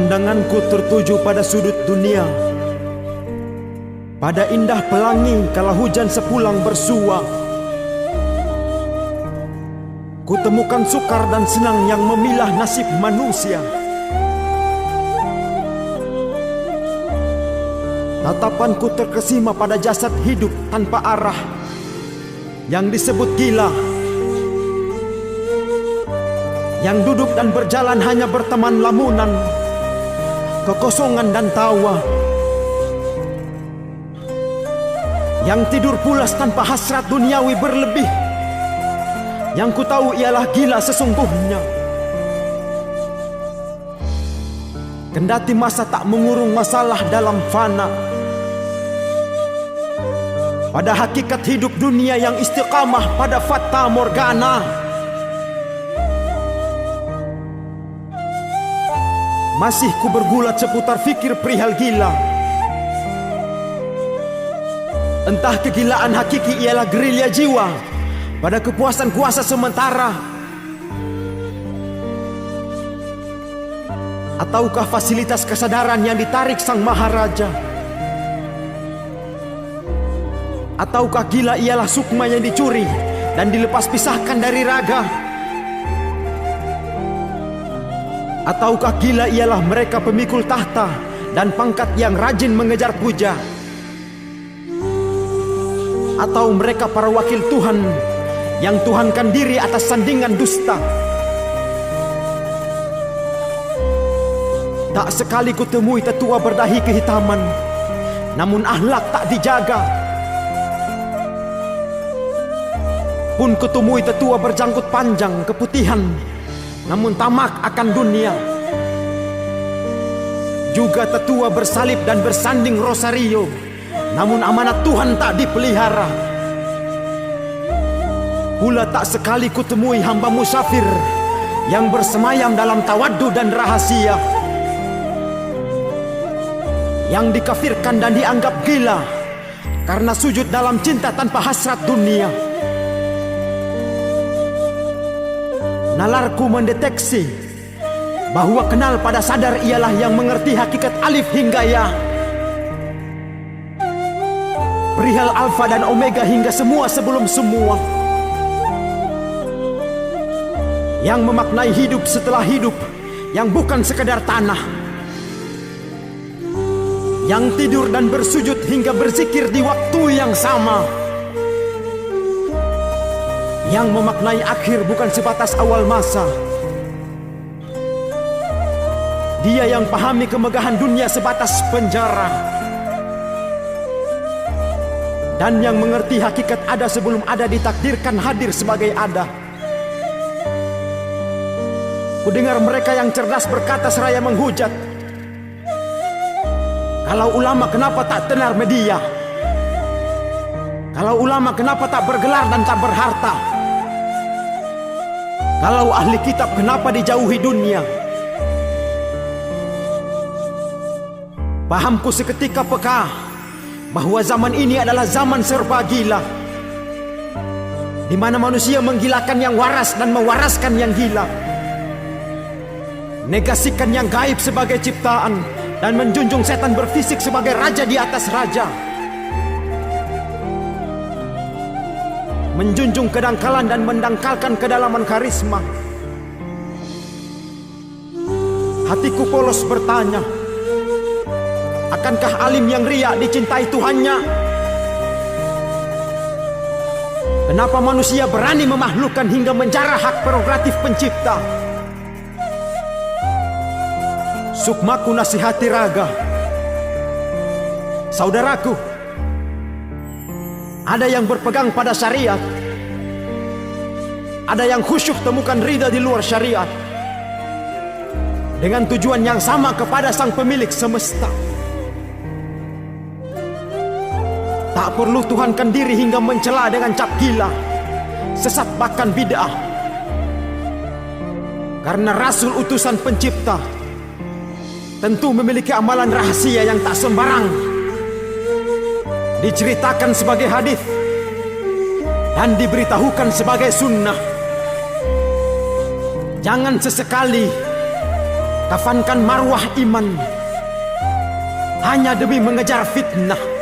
Pandanganku tertuju pada sudut dunia, pada indah pelangi kala hujan sepulang bersua. Kutemukan sukar dan senang yang memilah nasib manusia. Tatapanku terkesima pada jasad hidup tanpa arah yang disebut gila, yang duduk dan berjalan hanya berteman lamunan, kekosongan dan tawa, yang tidur pulas tanpa hasrat duniawi berlebih. Yang ku tahu ialah gila sesungguhnya. Kendati masa tak mengurung masalah dalam fana, pada hakikat hidup dunia yang istiqamah pada fata morgana. Masih ku bergulat seputar fikir perihal gila. Entah kegilaan hakiki ialah gerilya jiwa pada kepuasan kuasa sementara, ataukah fasilitas kesadaran yang ditarik sang maharaja, ataukah gila ialah sukma yang dicuri dan dilepas pisahkan dari raga, ataukah gila ialah mereka pemikul tahta dan pangkat yang rajin mengejar puja, atau mereka para wakil Tuhan yang tuhankan diri atas sandingan dusta. Tak sekali kutemui tetua berdahi kehitaman, namun akhlak tak dijaga. Pun kutemui tetua berjanggut panjang keputihan, namun tamak akan dunia. Juga tetua bersalib dan bersanding rosario, namun amanat Tuhan tak dipelihara. Pula tak sekali kutemui hamba musafir yang bersemayam dalam tawaddu dan rahasia, yang dikafirkan dan dianggap gila karena sujud dalam cinta tanpa hasrat dunia. Nalarku mendeteksi bahwa kenal pada sadar ialah yang mengerti hakikat alif hingga ya, perihal alfa dan omega hingga semua sebelum semua, yang memaknai hidup setelah hidup yang bukan sekadar tanah, yang tidur dan bersujud hingga berzikir di waktu yang sama, yang memaknai akhir bukan sebatas awal masa. Dia yang pahami kemegahan dunia sebatas penjara, dan yang mengerti hakikat ada sebelum ada ditakdirkan hadir sebagai ada. Kudengar mereka yang cerdas berkata seraya menghujat, kalau ulama kenapa tak tenar media? Kalau ulama kenapa tak bergelar dan tak berharta? Kalau ahli kitab kenapa dijauhi dunia? Pahamku seketika peka bahwa zaman ini adalah zaman serba gila, di mana manusia menggilakan yang waras dan mewaraskan yang gila, negasikan yang gaib sebagai ciptaan dan menjunjung setan berfisik sebagai raja di atas raja, menjunjung kedangkalan dan mendangkalkan kedalaman karisma. Hatiku polos bertanya, akankah alim yang riya dicintai Tuhannya? Kenapa manusia berani memahlukkan hingga menjarah hak prerogatif pencipta? Sukmaku nasihati raga, saudaraku, ada yang berpegang pada syariat, ada yang khusyuk temukan ridha di luar syariat, dengan tujuan yang sama kepada sang pemilik semesta. Tak perlu tuhankan diri hingga mencela dengan cap gila, sesat bahkan bid'ah, karena Rasul utusan pencipta tentu memiliki amalan rahasia yang tak sembarang diceritakan sebagai hadis dan diberitahukan sebagai sunnah. Jangan sesekali kafankan marwah iman hanya demi mengejar fitnah.